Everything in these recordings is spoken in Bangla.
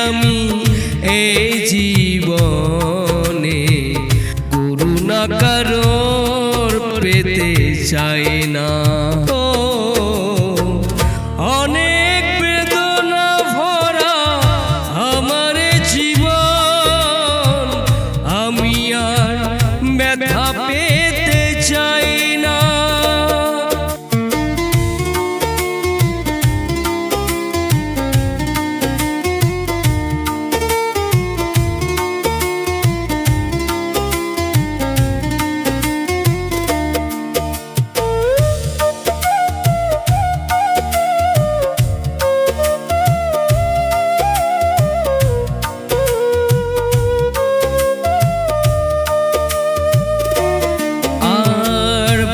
আমি এই জীবনে, করুণা কারোর পেতে চাই না। অনেক বেদনা ভরা আমার জীবন, আমি আর ব্যথা পেতে চাই না।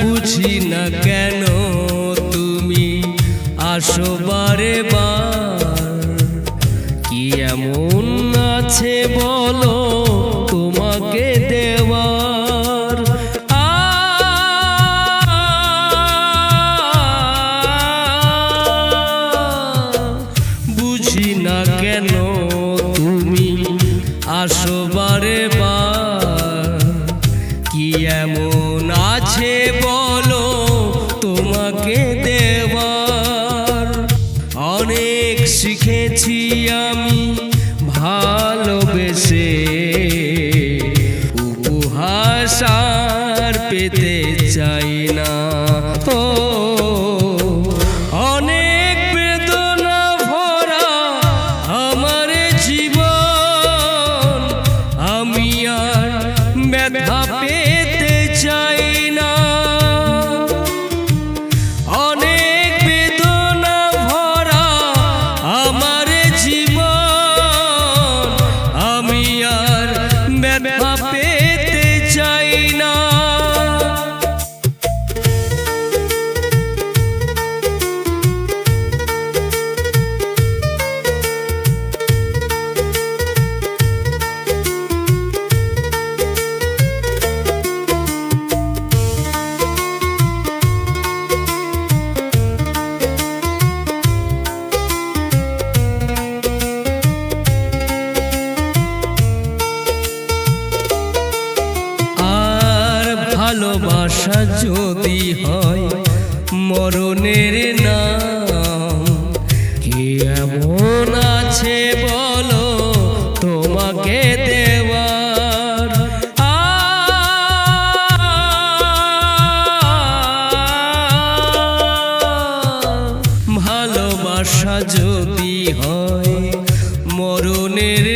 বুঝি না কেন তুমি আসো বারে বার, কি এমন আছে বলো তোমাকে দেওয়ার। বুঝি না কেন তুমি আসো বারে বার, কি এমন আছে বলো তোমাকে দেওয়ার। অনেক শিখেছি আমি ভালোবেসে, উপহাস আর পেতে চাই না। অনেক বেদনা ভরা আমার জীবন, আমি আর ব্যথা পেতে চাই না। অনেক বেদনা ভরা আমার জীবন, আমি আর ব্যথা পেতে চাই না। ভালোবাসা যদি হয় মরণের নাম, কি এমন আছে বলো তোমাকে দেওয়ার। ভালোবাসা যদি হয় মরণের